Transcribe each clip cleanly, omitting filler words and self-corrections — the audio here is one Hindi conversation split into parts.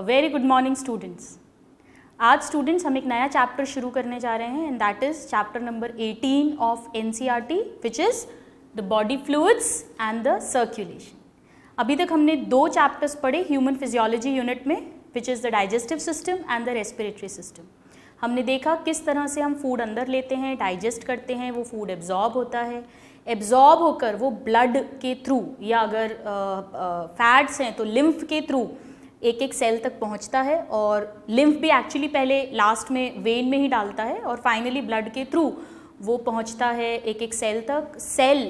Very good morning students. आज स्टूडेंट्स हम एक नया चैप्टर शुरू करने जा रहे हैं and that is chapter number 18 of NCERT which is the body fluids and the circulation. अभी तक हमने दो चैप्टर्स पढ़े ह्यूमन फिजियोलॉजी यूनिट में which is the digestive system and the respiratory system. हमने देखा किस तरह से हम फूड अंदर लेते हैं, डाइजेस्ट करते हैं, वो फूड एब्जॉर्ब होता है, एब्जॉर्ब होकर वो ब्लड के थ्रू या अगर फैट्स हैं तो लिम्फ के थ्रू एक एक सेल तक पहुंचता है और लिम्फ भी एक्चुअली पहले लास्ट में वेन में ही डालता है और फाइनली ब्लड के थ्रू वो पहुंचता है एक एक सेल तक। सेल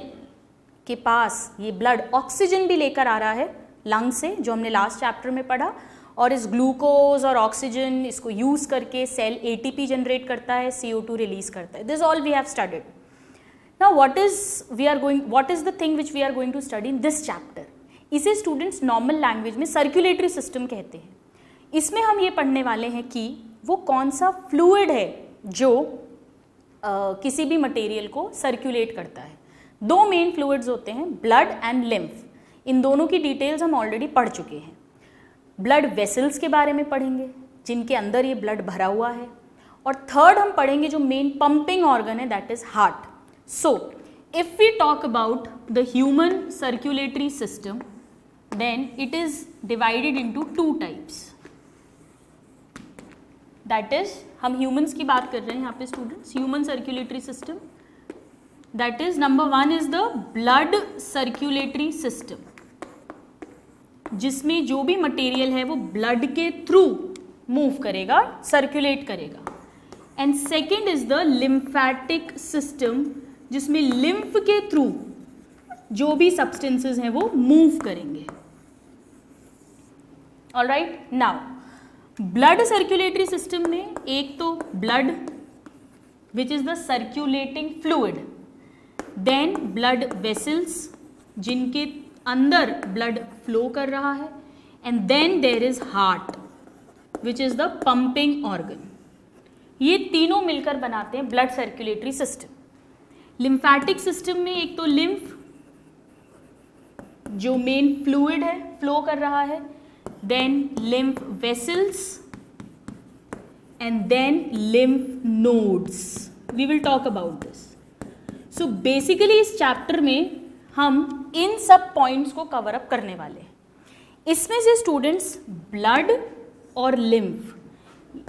के पास ये ब्लड ऑक्सीजन भी लेकर आ रहा है लंग से, जो हमने लास्ट चैप्टर में पढ़ा, और इस ग्लूकोज और ऑक्सीजन इसको यूज़ करके सेल एटीपी जनरेट करता है, CO2 रिलीज करता है। This all we have studied. Now what is the thing which we are going to study in this chapter? इसे स्टूडेंट्स नॉर्मल लैंग्वेज में सर्कुलेटरी सिस्टम कहते हैं। इसमें हम ये पढ़ने वाले हैं कि वो कौन सा फ्लूइड है जो किसी भी मटेरियल को सर्कुलेट करता है। दो मेन फ्लूइड्स होते हैं, ब्लड एंड लिम्फ। इन दोनों की डिटेल्स हम ऑलरेडी पढ़ चुके हैं। ब्लड वेसल्स के बारे में पढ़ेंगे जिनके अंदर ये ब्लड भरा हुआ है, और थर्ड हम पढ़ेंगे जो मेन पंपिंग ऑर्गन है, that is heart. So, if we talk about the human circulatory system, then it is divided into two types. That is, हम humans की बात कर रहे हैं यहाँ पे students, human circulatory system. That is, number one is the blood circulatory system, जिसमें जो भी मटेरियल है वो ब्लड के थ्रू मूव करेगा, सर्कुलेट करेगा। And second is the lymphatic system, जिसमें लिम्फ के थ्रू जो भी सब्सटेंसेस हैं वो मूव करेंगे। Alright, now blood circulatory system में एक तो blood which is the circulating fluid, then blood vessels जिनके अंदर ब्लड फ्लो कर रहा है, and then there is heart which is the pumping organ. ये तीनों मिलकर बनाते हैं blood circulatory system. Lymphatic system में एक तो लिम्फ जो मेन फ्लूइड है, फ्लो कर रहा है, then lymph vessels and then lymph nodes. We will talk about this. So basically इस चैप्टर में हम इन सब पॉइंट्स को कवर अप करने वाले हैं। इसमें से स्टूडेंट्स ब्लड और लिम्फ,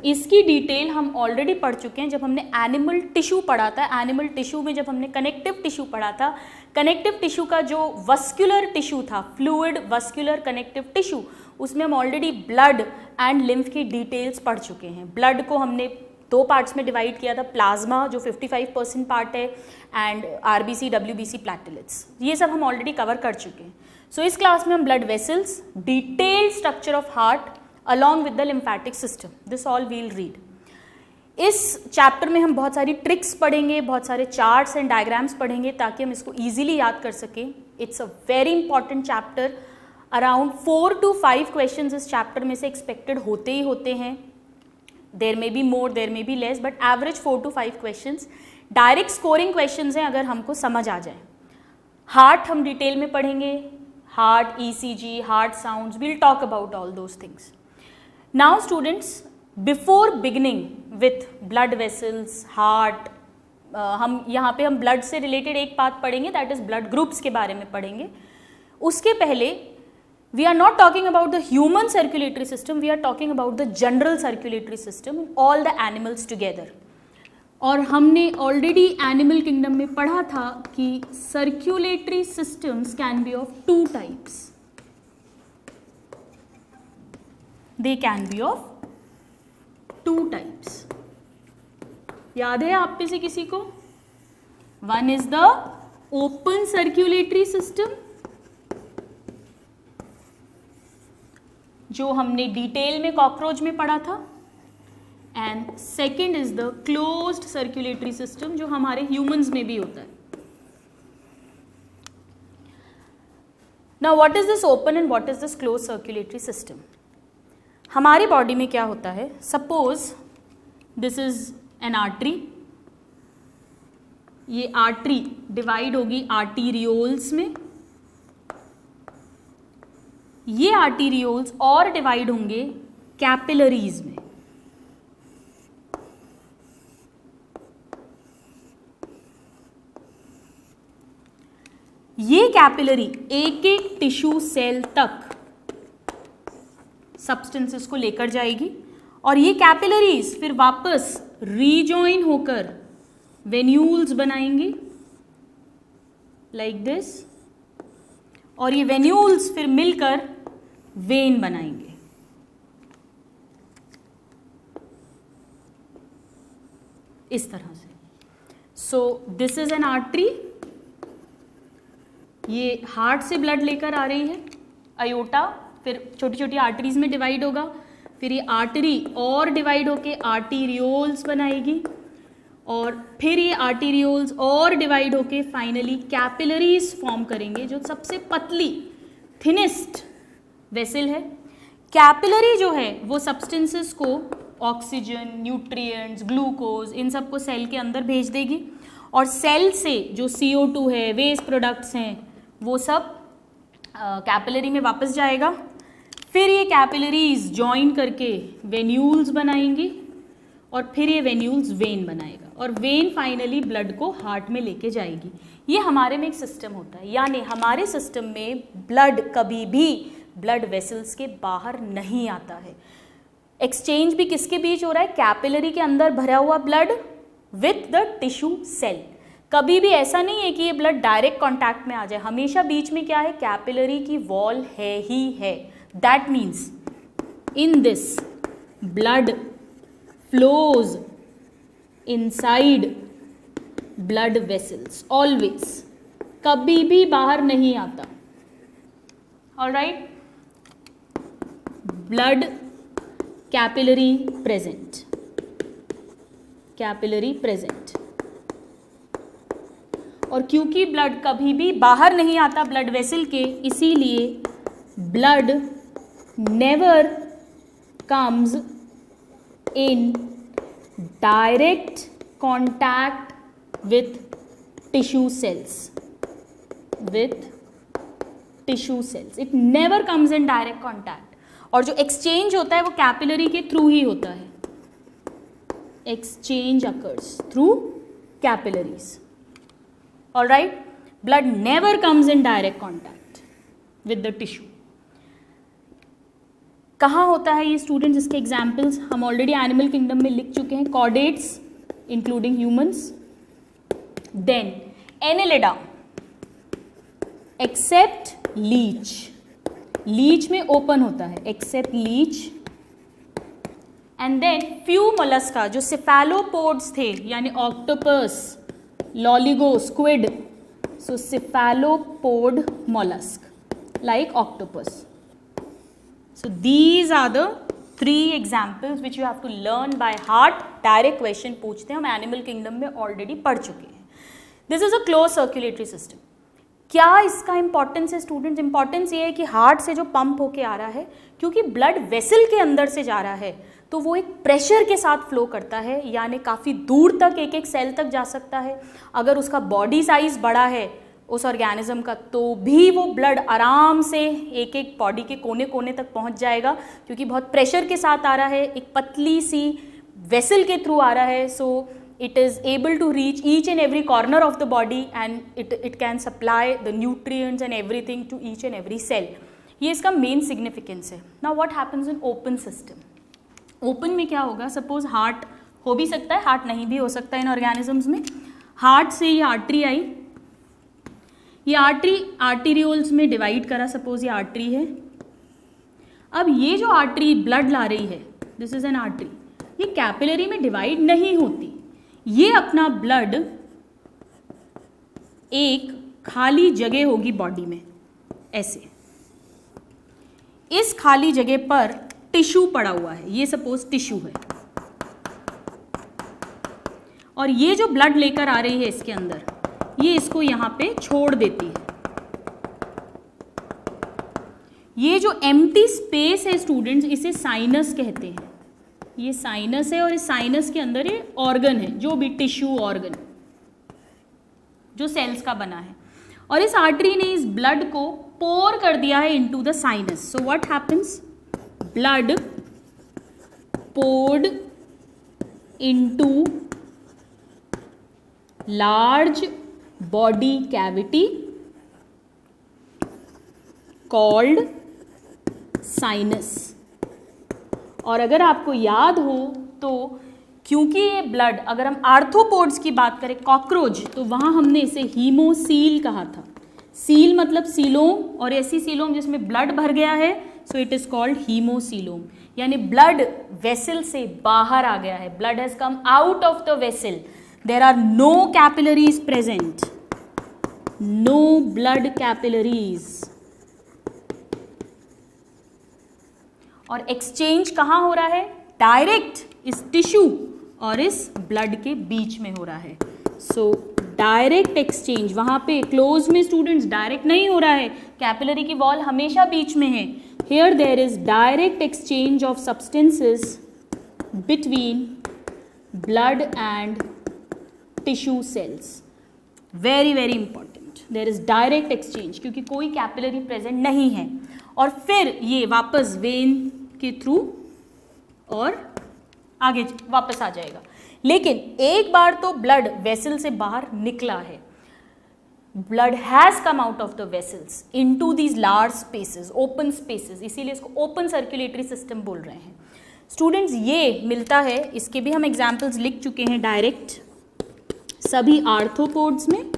इसकी डिटेल हम ऑलरेडी पढ़ चुके हैं जब हमने एनिमल टिश्यू पढ़ा था। एनिमल टिश्यू में जब हमने कनेक्टिव टिश्यू पढ़ा था, कनेक्टिव टिश्यू का जो वस्कुलर टिश्यू था, फ्लूइड वस्कुलर कनेक्टिव टिश्यू, उसमें हम ऑलरेडी ब्लड एंड लिम्फ की डिटेल्स पढ़ चुके हैं। ब्लड को हमने दो पार्ट्स में डिवाइड किया था, प्लाज्मा जो 55% पार्ट है एंड RBC WBC प्लेटलेट्स, ये सब हम ऑलरेडी कवर कर चुके हैं। सो इस क्लास में हम blood vessels, detailed structure of heart along with the lymphatic system, this all we'll read. इस चैप्टर में हम बहुत सारी ट्रिक्स पढ़ेंगे, बहुत सारे चार्ट्स एंड डायग्राम्स पढ़ेंगे ताकि हम इसको इजीली याद कर सकें। It's a very important chapter. Around 4 to 5 questions इस चैप्टर में से एक्सपेक्टेड होते ही होते हैं। There may be more, there may be less, but average 4 to 5 questions. Direct scoring questions हैं अगर हमको समझ आ जाए। हार्ट हम डिटेल में पढ़ेंगे, heart ECG, heart sounds, we'll talk about all those things. Now students, before beginning with blood vessels, heart, हम यहाँ पे हम blood से related एक बात पढ़ेंगे, that is blood groups के बारे में पढ़ेंगे। उसके पहले we are not talking about the human circulatory system, we are talking about the general circulatory system, all the animals together। और हमने already animal kingdom में पढ़ा था कि circulatory systems can be of two types। They can be of two types. याद है आप में से किसी को? One is the open circulatory system, जो हमने डिटेल में कॉकरोच में पढ़ा था, and second is the closed circulatory system, जो हमारे ह्यूमंस में भी होता है। Now what is this open and what is this closed circulatory system? हमारी बॉडी में क्या होता है? Suppose this is an artery, ये आर्टरी डिवाइड होगी आर्टीरियोल्स में, ये आर्टीरियोल्स और डिवाइड होंगे कैपिलरीज में। ये कैपिलरी एक एक टिश्यू सेल तक सब्सटेंसेस को लेकर जाएगी और ये कैपिलरीज फिर वापस रीजॉइन होकर वेन्यूल्स बनाएंगी लाइक दिस, और ये वेन्यूल्स फिर मिलकर वेन बनाएंगे। इस तरह से। सो दिस इज एन आर्टरी, ये हार्ट से ब्लड लेकर आ रही है, अयोटा फिर छोटी छोटी आर्टरीज में डिवाइड होगा, फिर ये आर्टरी और डिवाइड होके आर्टीरियोल्स बनाएगी और फिर ये आर्टीरियोल्स और डिवाइड होके फाइनली कैपिलरीज फॉर्म करेंगे, जो सबसे पतली थिनेस्ट वेसल है। कैपिलरी जो है वो सब्सटेंसेस को ऑक्सीजन, न्यूट्रिएंट्स, ग्लूकोज इन सब को सेल के अंदर भेज देगी और सेल से जो CO2 है, वेस्ट प्रोडक्ट्स हैं, वो सब कैपिलरी में वापस जाएगा। फिर ये कैपिलरीज जॉइन करके वेन्यूल्स बनाएंगी और फिर ये वेन्यूल्स वेन बनाएगा और वेन फाइनली ब्लड को हार्ट में लेके जाएगी। ये हमारे में एक सिस्टम होता है, यानी हमारे सिस्टम में ब्लड कभी भी ब्लड वेसल्स के बाहर नहीं आता है। एक्सचेंज भी किसके बीच हो रहा है? कैपिलरी के अंदर भरा हुआ blood with the tissue cell. कभी भी ऐसा नहीं है कि ये ब्लड डायरेक्ट कांटेक्ट में आ जाए, हमेशा बीच में क्या है? कैपिलरी की वॉल है ही है। That means in this blood flows inside blood vessels always, कभी भी बाहर नहीं आता। Alright, blood capillary present, capillary present. और क्योंकि ब्लड कभी भी बाहर नहीं आता ब्लड वेसल के, इसीलिए blood never comes in direct contact with tissue cells, with tissue cells. It never comes in direct contact. और जो एक्सचेंज होता है वो कैपिलरी के थ्रू ही होता है। Exchange occurs through capillaries. Alright, blood never comes in direct contact with the tissue. कहाँ होता है ये स्टूडेंट्स? इसके एग्जाम्पल्स हम ऑलरेडी एनिमल किंगडम में लिख चुके हैं। Chordates including humans, then Annelida except leech, leech में ओपन होता है except leech, and then few mollusca जो सिफेलोपोड्स थे यानी octopus, loligo, squid, so cephalopod mollusk like octopus. So these are the 3 examples which you have to learn by heart. Direct question पूछते हैं, हम एनिमल किंगडम में ऑलरेडी पढ़ चुके हैं। This is a close circulatory system. क्या इसका इंपॉर्टेंस है स्टूडेंट्स? इंपॉर्टेंस ये है कि हार्ट से जो पंप होके आ रहा है, क्योंकि ब्लड वेसल के अंदर से जा रहा है तो वो एक प्रेशर के साथ फ्लो करता है, यानी काफ़ी दूर तक एक एक सेल तक जा सकता है। अगर उसका बॉडी साइज बड़ा है उस ऑर्गेनिज्म का, तो भी वो ब्लड आराम से एक एक बॉडी के कोने कोने तक पहुंच जाएगा, क्योंकि बहुत प्रेशर के साथ आ रहा है, एक पतली सी वेसल के थ्रू आ रहा है। सो it is able to reach each and every corner of the body and it can supply the nutrients and everything to each and every cell. ये इसका मेन सिग्निफिकेंस है। Now what happens in open system? Open में क्या होगा? सपोज हार्ट हो भी सकता है, हार्ट नहीं भी हो सकता है इन ऑर्गेनिजम्स में। हार्ट से ये आर्टरी आई, ये आर्टरी आर्टीरियोल्स में डिवाइड करा, सपोज ये आर्टरी है। अब ये जो आर्टरी ब्लड ला रही है, दिस इज एन आर्टरी, ये कैपिलरी में डिवाइड नहीं होती, ये अपना ब्लड एक खाली जगह होगी बॉडी में ऐसे, इस खाली जगह पर टिश्यू पड़ा हुआ है, ये सपोज टिश्यू है, और ये जो ब्लड लेकर आ रही है इसके अंदर, ये इसको यहां पे छोड़ देती है। ये जो एम्प्टी स्पेस है स्टूडेंट्स, इसे साइनस कहते हैं। ये साइनस है और इस साइनस के अंदर ये ऑर्गन है, जो भी टिश्यू ऑर्गन जो सेल्स का बना है, और इस आर्टरी ने इस ब्लड को पोर कर दिया है into the sinus. So what happens? Blood poured into large body cavity called sinus. और अगर आपको याद हो तो क्योंकि ये ब्लड, अगर हम आर्थ्रोपोड्स की बात करें, कॉकरोच, तो वहाँ हमने इसे हीमोसील कहा था. सील मतलब सीलोम, और ऐसी सीलोम जिसमें ब्लड भर गया है, so it is called haemocoel. यानी ब्लड वेसल से बाहर आ गया है, blood has come out of the vessel. There are no capillaries present, no blood capillaries. और एक्सचेंज कहाँ हो रहा है? डायरेक्ट इस टिश्यू और इस ब्लड के बीच में हो रहा है. सो डायरेक्ट एक्सचेंज, वहाँ पे क्लोज में स्टूडेंट्स डायरेक्ट नहीं हो रहा है, कैपिलरी की वॉल हमेशा बीच में है. Here there is direct exchange of substances between blood and tissue cells. Very very important, there is direct exchange, क्योंकि कोई कैपिलरी प्रेजेंट नहीं है. और फिर ये वापस वेन के थ्रू और आगे वापस आ जाएगा. लेकिन एक बार तो ब्लड वेसल से बाहर निकला है, blood has come out of the vessels into these large spaces, open spaces, इसीलिए इसको ओपन सर्कुलेटरी सिस्टम बोल रहे हैं. स्टूडेंट्स ये मिलता है, इसके भी हम एग्जाम्पल्स लिख चुके हैं डायरेक्ट सभी आर्थ्रोपोड्स में,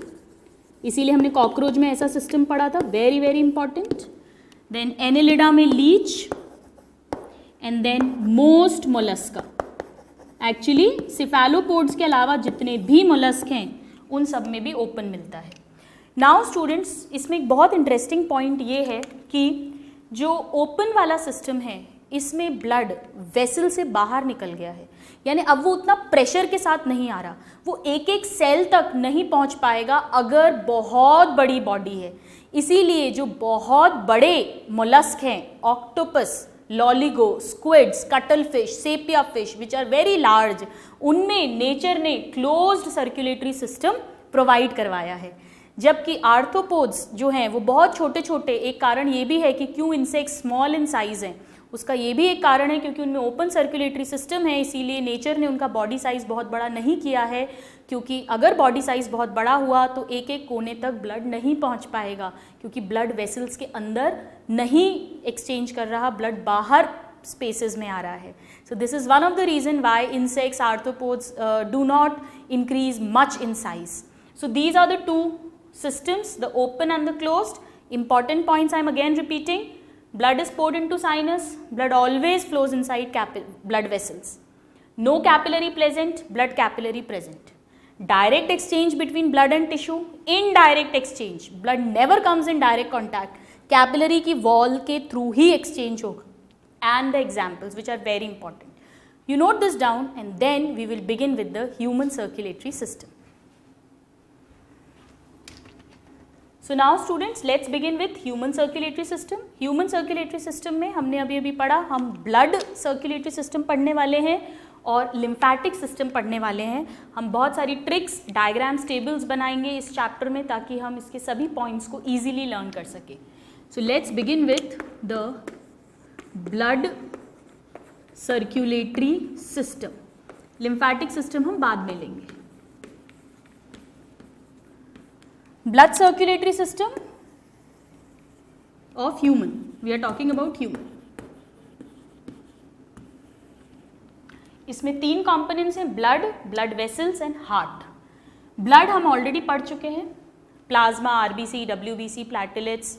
इसीलिए हमने कॉकरोच में ऐसा सिस्टम पढ़ा था. Very very important. Then annelida में leech, and then most mollusca. Actually cephalopods के अलावा जितने भी मोलस्क हैं उन सब में भी ओपन मिलता है. नाउ स्टूडेंट्स, इसमें एक बहुत इंटरेस्टिंग पॉइंट ये है कि जो ओपन वाला सिस्टम है इसमें ब्लड वेसल से बाहर निकल गया है, यानी अब वो उतना प्रेशर के साथ नहीं आ रहा, वो एक एक सेल तक नहीं पहुंच पाएगा अगर बहुत बड़ी बॉडी है. इसीलिए जो बहुत बड़े मोलस्क हैं, octopus, loligo, squids, cuttlefish, sepia fish, which are very large, उनमें नेचर ने क्लोज्ड सर्कुलेटरी सिस्टम प्रोवाइड करवाया है. जबकि आर्थ्रोपोड्स जो हैं वो बहुत छोटे छोटे, एक कारण ये भी है कि क्यों इंसेक्ट स्मॉल इन साइज हैं, उसका ये भी एक कारण है क्योंकि उनमें ओपन सर्कुलेटरी सिस्टम है, इसीलिए नेचर ने उनका बॉडी साइज बहुत बड़ा नहीं किया है. क्योंकि अगर बॉडी साइज बहुत बड़ा हुआ तो एक एक कोने तक ब्लड नहीं पहुंच पाएगा, क्योंकि ब्लड वेसल्स के अंदर नहीं एक्सचेंज कर रहा, ब्लड बाहर स्पेसेस में आ रहा है. So this is one of the reason why insects, arthropods do not increase much in size. So these are the two systems, the open and the closed. Important points I am again repeating. Blood is poured into sinus, blood always flows inside blood vessels. No capillary present, blood capillary present. Direct exchange between blood and tissue, indirect exchange, blood never comes in direct contact, capillary की wall के through ही exchange होगा. And the examples which are very important. You note this down and then we will begin with the human circulatory system. So now students, let's begin with human circulatory system. Human circulatory system में हमने अभी पढ़ा, हम blood circulatory system पढ़ने वाले हैं और lymphatic system पढ़ने वाले हैं. हम बहुत सारी ट्रिक्स, डायग्राम्स, टेबल्स बनाएंगे इस चैप्टर में ताकि हम इसके सभी पॉइंट्स को ईजिली लर्न कर सकें. So let's begin with the blood circulatory system. lymphatic system हम बाद में लेंगे. Blood circulatory system of human. We are talking about human. इसमें तीन कंपोनेंट्स हैं, blood, blood vessels and heart. Blood हम ऑलरेडी पढ़ चुके हैं, plasma, RBC, WBC, platelets,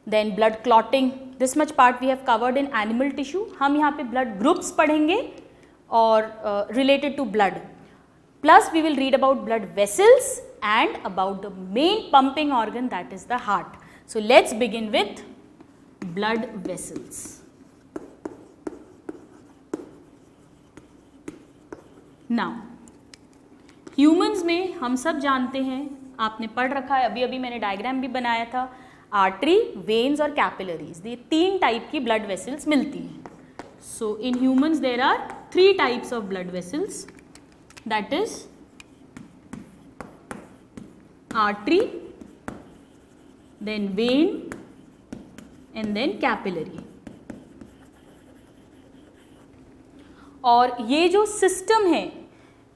then blood clotting. This much part we have covered in animal tissue. हम यहाँ पे ब्लड ग्रुप्स पढ़ेंगे और related to blood. Plus we will read about blood vessels and about the main pumping organ, that is the heart. So let's begin with blood vessels. Now humans में हम सब जानते हैं, आपने पढ़ रखा है, अभी मैंने डायग्राम भी बनाया था, आर्टरी, वेन्स और कैपिलरीज, ये तीन टाइप की ब्लड वेसल्स मिलती हैं. So in humans there are 3 types of blood vessels. That is artery, then vein and then capillary. और ये जो सिस्टम है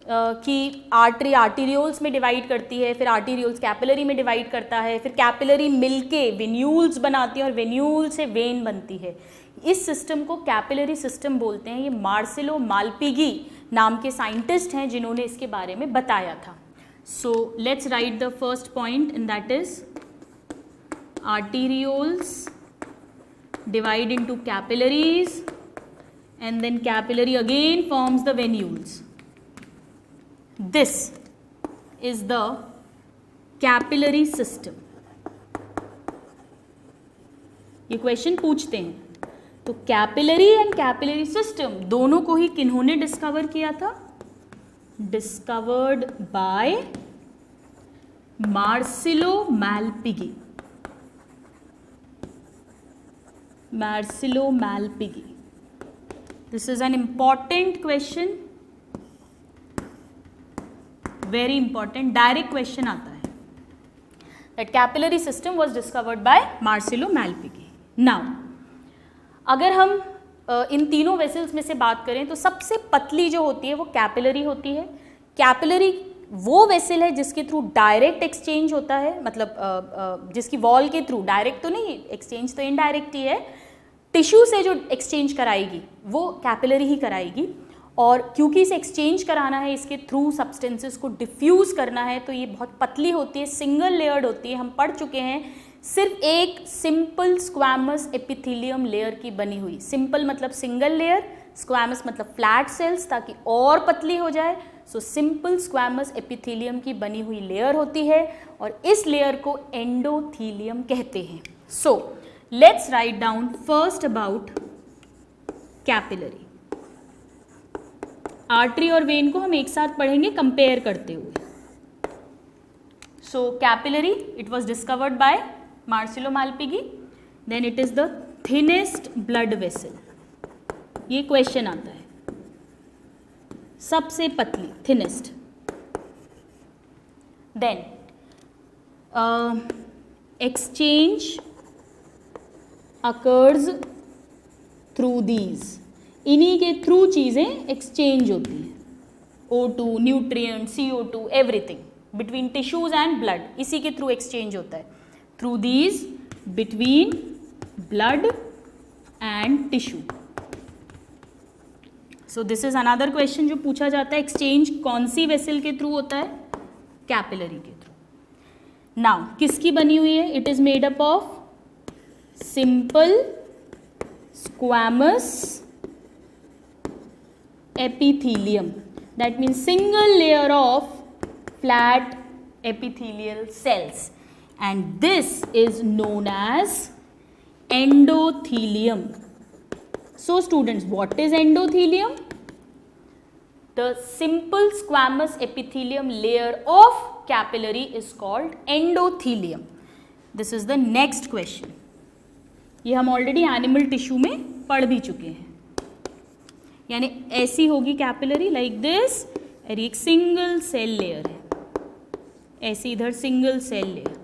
कि आर्टीरियोल्स में डिवाइड करती है, फिर आर्टीरियोल्स कैपिलरी में डिवाइड करता है, फिर कैपिलरी मिलके वेन्यूल्स बनाती है और वेन्यूल से वेन बनती है, इस सिस्टम को कैपिलरी सिस्टम बोलते हैं। ये मार्सेलो मालपिगी नाम के साइंटिस्ट हैं जिन्होंने इसके बारे में बताया था। सो let's right the first point and that is arterioles divide into capillaries and then capillary again forms the venules. This is the capillary system. ये क्वेश्चन पूछते हैं। तो कैपिलरी एंड कैपिलरी सिस्टम दोनों को ही किन्होंने डिस्कवर किया था? Discovered by Marcello Malpighi. Marcelo Malpighi. This is an important question, very important, direct question आता है। That capillary system was discovered by Marcelo Malpighi. Now, अगर हम इन तीनों वेसल्स में से बात करें तो सबसे पतली जो होती है वो कैपिलरी होती है। कैपिलरी वो वेसल है जिसके थ्रू डायरेक्ट एक्सचेंज होता है, मतलब जिसकी वॉल के थ्रू, डायरेक्ट तो नहीं, एक्सचेंज तो इनडायरेक्ट ही है, टिश्यू से जो एक्सचेंज कराएगी वो कैपिलरी ही कराएगी। और क्योंकि इसे एक्सचेंज कराना है, इसके थ्रू सब्सटेंसेस को डिफ्यूज़ करना है, तो ये बहुत पतली होती है, सिंगल लेयर्ड होती है। हम पढ़ चुके हैं, सिर्फ एक सिंपल स्क्वैमस एपिथेलियम लेयर की बनी हुई। सिंपल मतलब सिंगल लेयर, स्क्वैमस मतलब फ्लैट सेल्स, ताकि और पतली हो जाए। सो सिंपल स्क्वैमस एपिथेलियम की बनी हुई लेयर होती है और इस लेयर को एंडोथीलियम कहते हैं। So let's write down first about capillary. Artery और वेन को हम एक साथ पढ़ेंगे कंपेयर करते हुए। So capillary, it was discovered by Marcello Malpighi. Then it is the thinnest blood vessel. ये क्वेश्चन आता है, सबसे पतली, thinnest. Then exchange occurs through these, इन्हीं के थ्रू चीज़ें एक्सचेंज होती हैं। O2, nutrient, CO2, everything between tissues and blood, इसी के थ्रू एक्सचेंज होता है। Through these between blood and tissue. So this is another question जो पूछा जाता है, एक्सचेंज कौन सी वेसल के थ्रू होता है? कैपिलरी के थ्रू। नाउ किसकी बनी हुई है? It is made up of simple squamous epithelium, that means single layer of flat epithelial cells, and this is known as endothelium. So students, what is endothelium? The simple squamous epithelium layer of capillary is called endothelium. This is the next question. ये हम ऑलरेडी एनिमल टिश्यू में पढ़ भी चुके हैं। यानी ऐसी होगी कैपिलरी, लाइक दिस, और एक सिंगल सेल लेयर है, ऐसी इधर सिंगल सेल लेयर,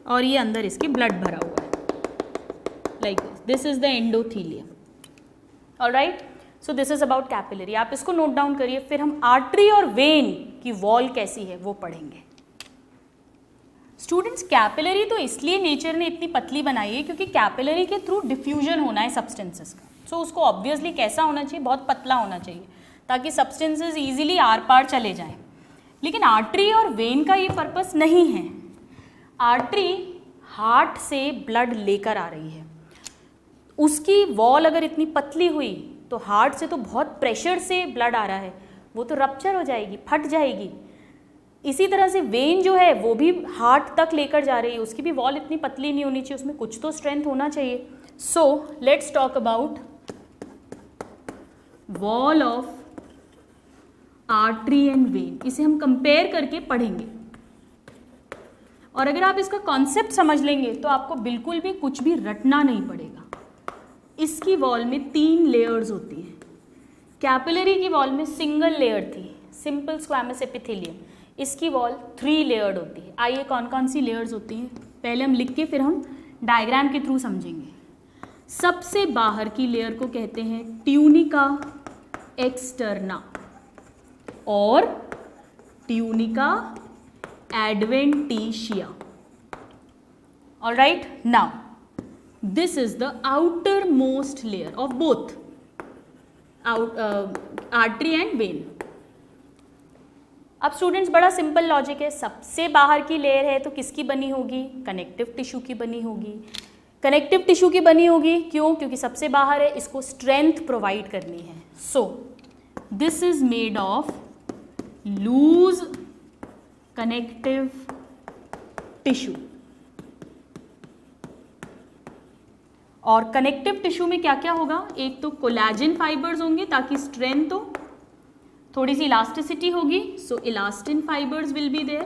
और ये अंदर इसके ब्लड भरा हुआ है, like this is the endothelium. Alright, so this is about capillary. आप इसको नोट डाउन करिए, फिर हम आर्टरी और वेन की वॉल कैसी है वो पढ़ेंगे। स्टूडेंट्स, कैपिलरी तो इसलिए नेचर ने इतनी पतली बनाई है क्योंकि कैपिलरी के थ्रू डिफ्यूजन होना है सब्सटेंसेस का। सो उसको ऑब्वियसली कैसा होना चाहिए? बहुत पतला होना चाहिए, ताकि सब्सटेंसेस इजीली आर पार चले जाएं। लेकिन आर्टरी और वेन का ये पर्पस नहीं है। आर्टरी हार्ट से ब्लड लेकर आ रही है, उसकी वॉल अगर इतनी पतली हुई तो हार्ट से तो बहुत प्रेशर से ब्लड आ रहा है, वो तो रप्चर हो जाएगी, फट जाएगी। इसी तरह से वेन जो है वो भी हार्ट तक लेकर जा रही है, उसकी भी वॉल इतनी पतली नहीं होनी चाहिए, उसमें कुछ तो स्ट्रेंथ होना चाहिए। So let's talk about wall of artery and when. इसे हम कंपेयर करके पढ़ेंगे, और अगर आप इसका कॉन्सेप्ट समझ लेंगे तो आपको बिल्कुल भी कुछ भी रटना नहीं पड़ेगा। इसकी वॉल में 3 लेयर्स होती हैं। कैपिलरी की वॉल में सिंगल लेयर थी, सिंपल स्क्वैमस एपिथेलियम। इसकी वॉल 3 लेयर्ड होती है। आइए कौन कौन सी लेयर्स होती हैं पहले हम लिख के फिर हम डायग्राम के थ्रू समझेंगे। सबसे बाहर की लेयर को कहते हैं ट्यूनिका एक्सटर्ना और tunica adventitia. All right, now this is the outermost layer of both artery and vein. अब स्टूडेंट्स बड़ा सिंपल लॉजिक है, सबसे बाहर की लेयर है तो किसकी बनी होगी? कनेक्टिव टिश्यू की बनी होगी. कनेक्टिव टिश्यू की बनी होगी क्यों? क्योंकि सबसे बाहर है, इसको स्ट्रेंथ प्रोवाइड करनी है. So this is made of loose connective tissue. और कनेक्टिव टिश्यू में क्या क्या होगा? एक तो कोलेजन फाइबर्स होंगे ताकि स्ट्रेंथ हो, थोड़ी सी इलास्टिसिटी होगी, so elastin fibres will be there,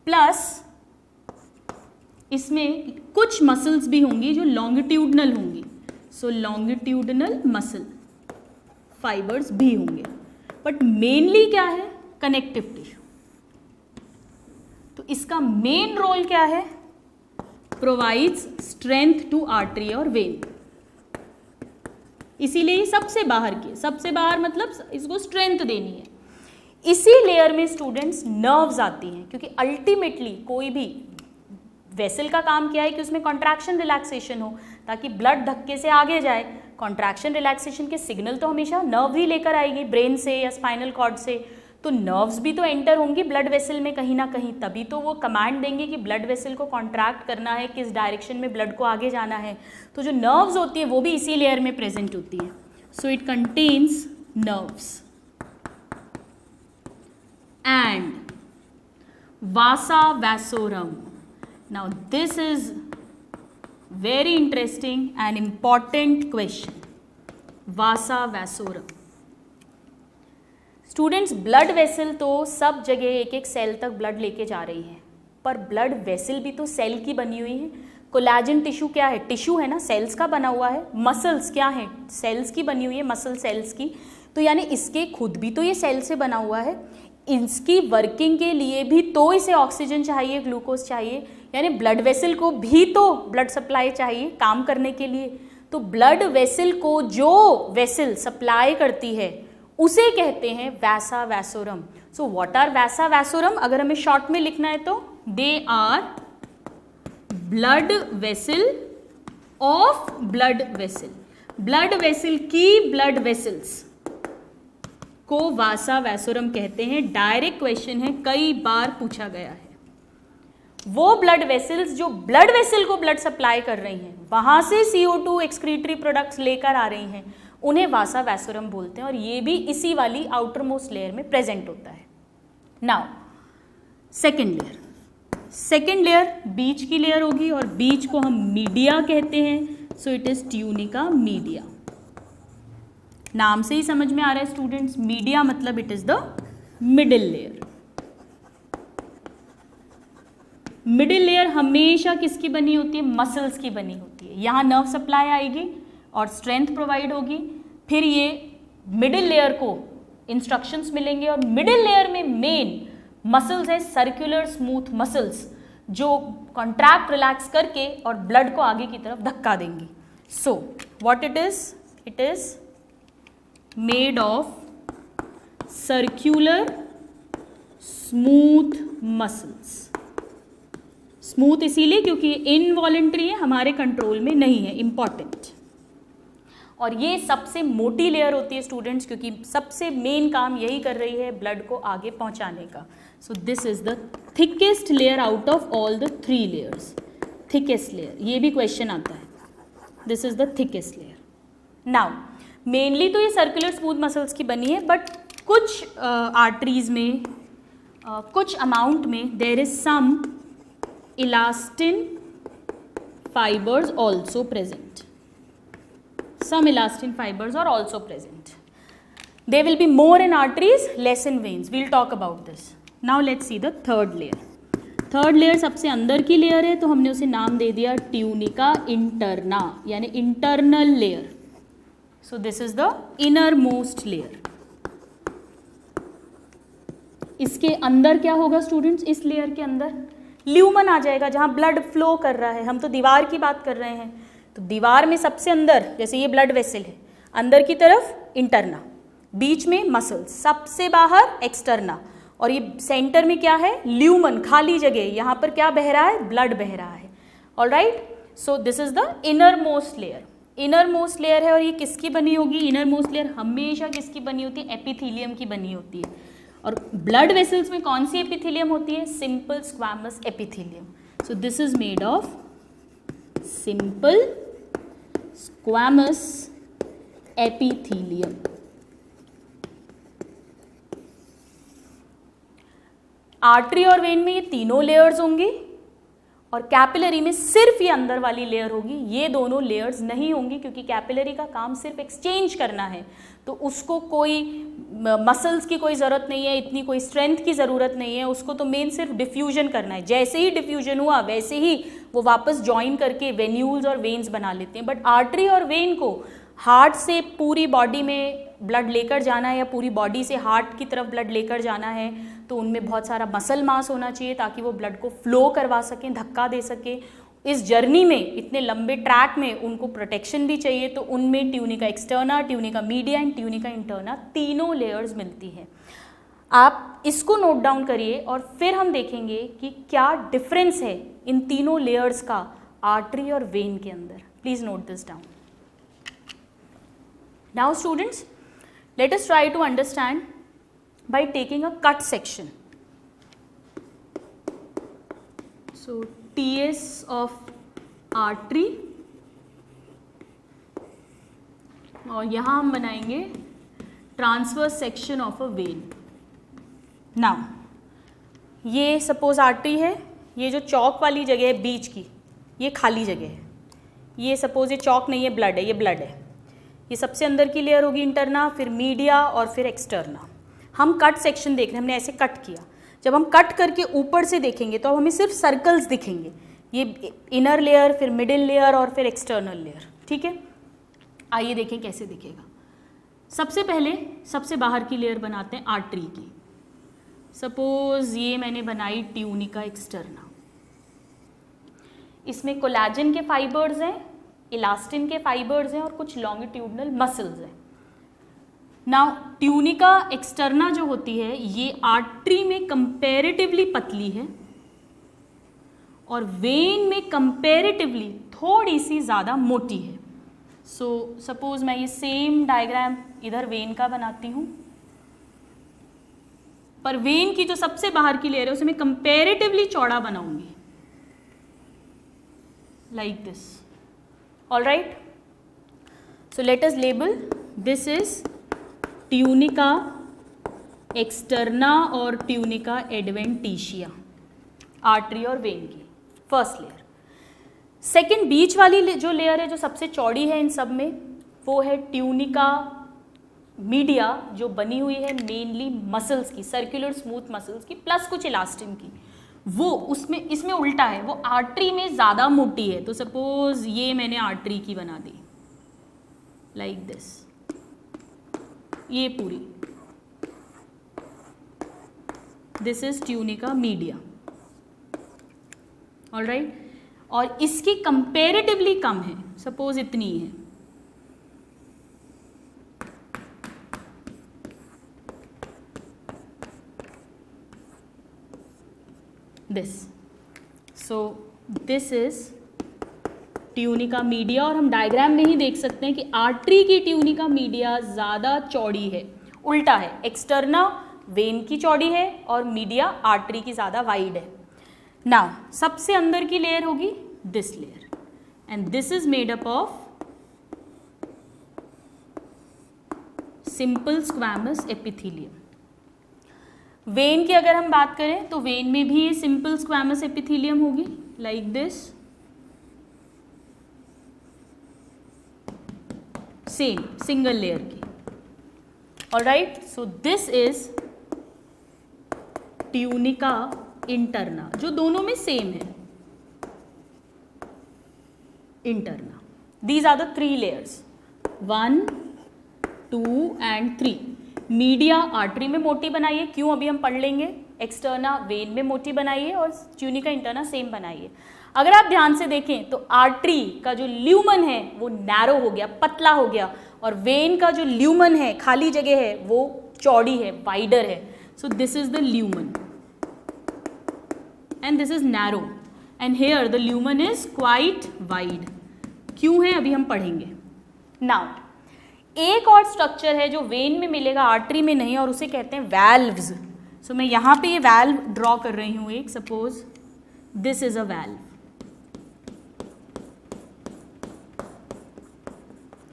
plus इसमें कुछ मसल्स भी होंगी जो लॉन्गिट्यूडनल होंगी, सो लॉन्गिट्यूडनल मसल फाइबर्स भी होंगे. बट मेनली क्या है? Connective tissue. तो इसका मेन रोल क्या है? प्रोवाइड्स स्ट्रेंथ टू आर्टरी और वेन. इसीलिए सबसे बाहर की, सबसे बाहर मतलब इसको स्ट्रेंथ देनी है. इसी लेयर में स्टूडेंट्स नर्व्स आती हैं, क्योंकि अल्टीमेटली कोई भी वेसल का काम क्या है कि उसमें कॉन्ट्रैक्शन रिलैक्सेशन हो ताकि ब्लड धक्के से आगे जाए. कॉन्ट्रैक्शन रिलैक्सेशन के सिग्नल तो हमेशा नर्व ही लेकर आएगी, ब्रेन से या स्पाइनल कॉर्ड से. तो नर्व्स भी तो एंटर होंगी ब्लड वेसल में कहीं ना कहीं, तभी तो वो कमांड देंगे कि ब्लड वेसल को कॉन्ट्रैक्ट करना है, किस डायरेक्शन में ब्लड को आगे जाना है. तो जो नर्व्स होती है वो भी इसी लेयर में प्रेजेंट होती है. So it contains nerves and vasa vasorum. Now this is very interesting and important question. Vasa vasorum. Students, blood vessel तो सब जगह एक एक सेल तक ब्लड लेके जा रही है, पर ब्लड वेसल भी तो सेल की बनी हुई है. कोलेजन टिश्यू क्या है? टिश्यू है ना, सेल्स का बना हुआ है. मसल्स क्या है? सेल्स की बनी हुई है, मसल सेल्स की. तो यानी इसके खुद भी तो ये सेल से बना हुआ है. इसकी वर्किंग के लिए भी तो इसे ऑक्सीजन चाहिए, ग्लूकोज चाहिए, यानी ब्लड वेसल को भी तो ब्लड सप्लाई चाहिए काम करने के लिए. तो ब्लड वेसल को जो वेसल सप्लाई करती है उसे कहते हैं वैसा वैसोरम. सो व्हाट आर वैसा वैसोरम? अगर हमें शॉर्ट में लिखना है तो they are blood vessel of blood vessel. Blood vessel की ब्लड वेसल्स को वासा वैसोरम कहते हैं. डायरेक्ट क्वेश्चन है, कई बार पूछा गया है. वो ब्लड वेसल्स जो ब्लड वेसल को ब्लड सप्लाई कर रही हैं, वहां से CO2 एक्सक्रीटरी प्रोडक्ट्स लेकर आ रही हैं, उन्हें वासा वैसोरम बोलते हैं. और ये भी इसी वाली आउटर मोस्ट लेयर में प्रेजेंट होता है. Now second layer. Second layer बीच की लेयर होगी और बीच को हम मीडिया कहते हैं. सो इट इज ट्यूनिका मीडिया. नाम से ही समझ में आ रहा है स्टूडेंट्स, मीडिया मतलब it is the middle layer. Middle layer हमेशा किसकी बनी होती है? मसल्स की बनी होती है. यहाँ नर्व सप्लाई आएगी और स्ट्रेंथ प्रोवाइड होगी. फिर ये मिडिल लेयर को इंस्ट्रक्शंस मिलेंगे और मिडिल लेयर में मेन मसल्स है, सर्कुलर स्मूथ मसल्स, जो कॉन्ट्रैक्ट रिलैक्स करके और ब्लड को आगे की तरफ धक्का देंगी. So what it is? It is made of circular smooth muscles. Smooth इसीलिए क्योंकि इनवॉलेंट्री है, हमारे कंट्रोल में नहीं है. इंपॉर्टेंट. और ये सबसे मोटी लेयर होती है स्टूडेंट्स, क्योंकि सबसे मेन काम यही कर रही है ब्लड को आगे पहुंचाने का. सो this is the thickest layer out of all the 3 layers. Thickest layer, ये भी क्वेश्चन आता है. This is the thickest layer. Now mainly तो ये सर्कुलर स्मूथ मसल्स की बनी है, बट कुछ आर्टरीज में कुछ अमाउंट में there is some elastin fibres also present. Some elastin fibers are also present. They will be more in arteries, less in veins. We'll talk about this. Now let's see the third layer. Third layer सबसे अंदर की लेयर है, तो हमने उसे नाम दे दिया ट्यूनिका इंटरना, यानी internal layer. So this is the inner most layer. इसके अंदर क्या होगा स्टूडेंट्स? इस लेयर के अंदर ल्यूमन आ जाएगा, जहां ब्लड फ्लो कर रहा है. हम तो दीवार की बात कर रहे हैं, तो दीवार में सबसे अंदर, जैसे ये ब्लड वेसल है, अंदर की तरफ इंटरना, बीच में मसल्स, सबसे बाहर एक्सटर्ना, और ये सेंटर में क्या है, ल्यूमन, खाली जगह, यहाँ पर क्या बह रहा है, ब्लड बह रहा है। Alright, so this is the inner most layer. Inner most layer है और ये किसकी बनी होगी, इनर मोस्ट लेयर हमेशा किसकी बनी होती है, एपिथेलियम की बनी होती है। और ब्लड वेसल्स में कौन सी एपिथेलियम होती है, simple squamous epithelium. So this is made of simple squamous epithelium. Artery और वेन में ये तीनों लेयर्स होंगी और कैपिलरी में सिर्फ ये अंदर वाली लेयर होगी, ये दोनों लेयर्स नहीं होंगी, क्योंकि कैपिलरी का काम सिर्फ एक्सचेंज करना है, तो उसको कोई मसल्स की कोई ज़रूरत नहीं है, इतनी कोई स्ट्रेंथ की ज़रूरत नहीं है, उसको तो मेन सिर्फ डिफ्यूजन करना है। जैसे ही डिफ्यूजन हुआ वैसे ही वो वापस ज्वाइन करके वेन्यूल्स और वेन्स बना लेते हैं। बट आर्टरी और वेन को हार्ट से पूरी बॉडी में ब्लड लेकर जाना है या पूरी बॉडी से हार्ट की तरफ ब्लड लेकर जाना है, तो उनमें बहुत सारा मसल मास होना चाहिए ताकि वो ब्लड को फ्लो करवा सकें, धक्का दे सकें। इस जर्नी में, इतने लंबे ट्रैक में उनको प्रोटेक्शन भी चाहिए, तो उनमें tunica externa, tunica media and tunica interna तीनों लेयर्स मिलती हैं। आप इसको नोट डाउन करिए और फिर हम देखेंगे कि क्या डिफरेंस है इन तीनों लेयर्स का आर्टरी और वेन के अंदर। Please note this down. Now students, let us try to understand by taking a cut section. So TS of artery और यहाँ हम बनाएंगे transverse section of a when. Now ये सपोज आर्टरी है, ये जो चौक वाली जगह है बीच की, ये खाली जगह है। ये सपोज ये चौक नहीं है, ब्लड है, ये ब्लड है। ये सबसे अंदर की लेयर होगी इंटरना, फिर मीडिया और फिर एक्सटर्ना। हम कट सेक्शन देख रहे हैं, हमने ऐसे कट किया। जब हम कट करके ऊपर से देखेंगे तो हमें सिर्फ सर्कल्स दिखेंगे, ये इनर लेयर, फिर मिडिल लेयर और फिर एक्सटर्नल लेयर। ठीक है, आइए देखें कैसे दिखेगा। सबसे पहले सबसे बाहर की लेयर बनाते हैं आर्टरी की। सपोज ये मैंने बनाई ट्यूनिका एक्सटर्ना। इसमें कोलेजन के फाइबर्स हैं, इलास्टिन के फाइबर्स हैं और कुछ लॉन्गिट्यूडनल मसल्स हैं। नाउ ट्यूनिका एक्सटर्ना जो होती है ये आर्टरी में कंपैरेटिवली पतली है और वेन में कंपैरेटिवली थोड़ी सी ज़्यादा मोटी है। सो सपोज मैं ये सेम डायग्राम इधर वेन का बनाती हूँ, पर वेन की जो सबसे बाहर की लेयर है उसे मैं कंपैरेटिवली चौड़ा बनाऊंगी, like this. All right, so let us label this is tunica externa और tunica adventitia, आर्टरी और वेन की फर्स्ट लेयर। सेकेंड बीच वाली जो लेयर है, जो सबसे चौड़ी है इन सब में, वो है ट्यूनिका मीडिया, जो बनी हुई है मेनली मसल्स की, सर्कुलर स्मूथ मसल्स की प्लस कुछ इलास्टिन की। वो उसमें, इसमें उल्टा है, वो आर्टरी में ज़्यादा मोटी है। तो सपोज ये मैंने आर्टरी की बना दी लाइक दिस, ये पूरी, this is tunica media. Alright, और इसकी कंपैरेटिवली कम है, सपोज इतनी है। This, so this is tunica media. और हम डायग्राम में ही देख सकते हैं कि आर्टरी की ट्यूनिका मीडिया ज़्यादा चौड़ी है, उल्टा है, एक्सटर्ना वेन की चौड़ी है और मीडिया आर्टरी की ज़्यादा वाइड है। नाउ सबसे अंदर की लेयर होगी this layer and this is made up of simple squamous epithelium. When की अगर हम बात करें तो वेन में भी ये सिंपल स्क्वैमस एपिथेलियम होगी like this, same single layer की। Alright, so this is tunica interna, जो दोनों में सेम है, interna. These are the 3 layers, 1, 2 and 3। Media artery में मोटी बनाइए, क्यों अभी हम पढ़ लेंगे, एक्सटर्ना वेन में मोटी बनाइए और ट्यूनिका इंटरना सेम बनाइए। अगर आप ध्यान से देखें तो आर्टरी का जो ल्यूमन है वो नैरो हो गया, पतला हो गया, और वेन का जो ल्यूमन है, खाली जगह है, वो चौड़ी है, वाइडर है। So this is the lumen and this is narrow, and here the lumen is quite wide. क्यों है अभी हम पढ़ेंगे। नाउ एक और स्ट्रक्चर है जो वेन में मिलेगा, आर्टरी में नहीं, और उसे कहते हैं वैल्व्स। सो मैं यहाँ पे ये वैल्व ड्रॉ कर रही हूँ एक, suppose this is a valve,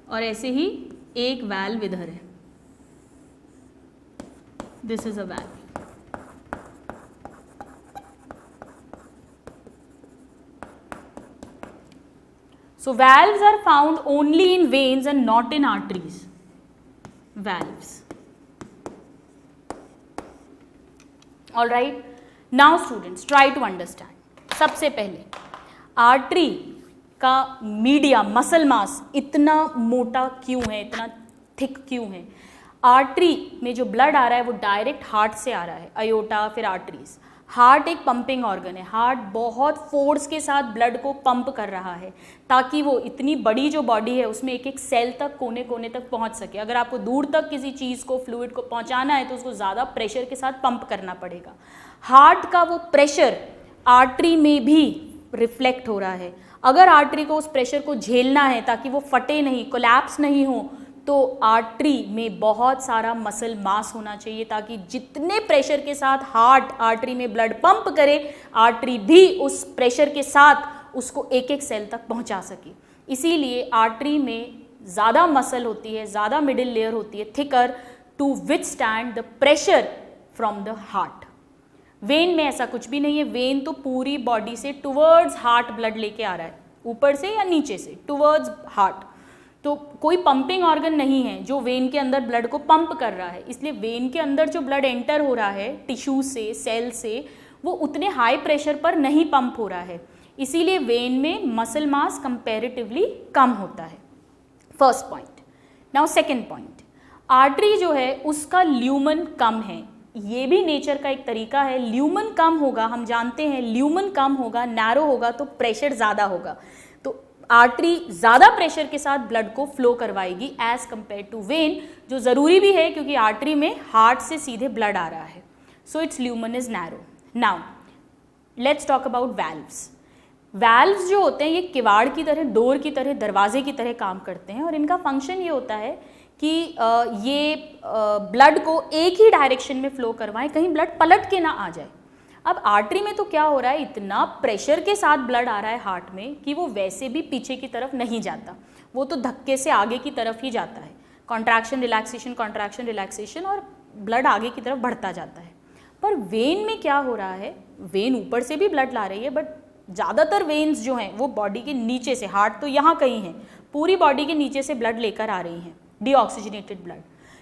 और ऐसे ही एक वैल्व इधर है, this is a valve. So valves are found only in veins and not in arteries. Valves. All right. Now students try to understand. सबसे पहले आर्टरी का मीडिया मसल मास इतना मोटा क्यों है, इतना थिक क्यों है। आर्टरी में जो ब्लड आ रहा है वो डायरेक्ट हार्ट से आ रहा है, अयोटा फिर आर्टरीज। हार्ट एक पंपिंग ऑर्गन है, हार्ट बहुत फोर्स के साथ ब्लड को पंप कर रहा है ताकि वो इतनी बड़ी जो बॉडी है उसमें एक एक सेल तक, कोने कोने तक पहुंच सके। अगर आपको दूर तक किसी चीज़ को, फ्लूइड को पहुंचाना है तो उसको ज़्यादा प्रेशर के साथ पंप करना पड़ेगा। हार्ट का वो प्रेशर आर्टरी में भी रिफ्लेक्ट हो रहा है। अगर आर्टरी को उस प्रेशर को झेलना है ताकि वो फटे नहीं, कोलैप्स नहीं हो, तो आर्टरी में बहुत सारा मसल मास होना चाहिए ताकि जितने प्रेशर के साथ हार्ट आर्टरी में ब्लड पंप करे, आर्टरी भी उस प्रेशर के साथ उसको एक एक सेल तक पहुंचा सके। इसीलिए आर्टरी में ज़्यादा मसल होती है, ज़्यादा मिडिल लेयर होती है, thicker, to withstand the pressure from the heart. Vein में ऐसा कुछ भी नहीं है। वेन तो पूरी बॉडी से टुवर्ड्स हार्ट ब्लड लेके आ रहा है, ऊपर से या नीचे से, टुवर्ड्स हार्ट। तो कोई पंपिंग ऑर्गन नहीं है जो वेन के अंदर ब्लड को पंप कर रहा है। इसलिए वेन के अंदर जो ब्लड एंटर हो रहा है टिश्यू से, सेल से, वो उतने हाई प्रेशर पर नहीं पंप हो रहा है। इसीलिए वेन में मसल मास कंपैरेटिवली कम होता है। First point. Now second point, artery जो है उसका ल्यूमन कम है। ये भी नेचर का एक तरीका है। ल्यूमन कम होगा, हम जानते हैं ल्यूमन कम होगा, नैरो होगा तो प्रेशर ज़्यादा होगा। तो आर्टरी ज़्यादा प्रेशर के साथ ब्लड को फ्लो करवाएगी एज कंपेयर टू वेन, जो ज़रूरी भी है क्योंकि आर्टरी में हार्ट से सीधे ब्लड आ रहा है। So it's lumen is narrow. Now let's talk about valves. Valves जो होते हैं ये किवाड़ की तरह, डोर की तरह, दरवाजे की तरह काम करते हैं, और इनका फंक्शन ये होता है कि ये ब्लड को एक ही डायरेक्शन में फ्लो करवाएं, कहीं ब्लड पलट के ना आ जाए। अब आर्टरी में तो क्या हो रहा है, इतना प्रेशर के साथ ब्लड आ रहा है हार्ट में कि वो वैसे भी पीछे की तरफ नहीं जाता, वो तो धक्के से आगे की तरफ ही जाता है। कॉन्ट्रैक्शन रिलैक्सेशन और ब्लड आगे की तरफ बढ़ता जाता है। पर वेन में क्या हो रहा है, वेन ऊपर से भी ब्लड ला रही है, बट ज़्यादातर वेन्स जो हैं वो बॉडी के नीचे से, हार्ट तो यहाँ कहीं है, पूरी बॉडी के नीचे से ब्लड लेकर आ रही हैं, डीऑक्सीजनेटेड ब्लड,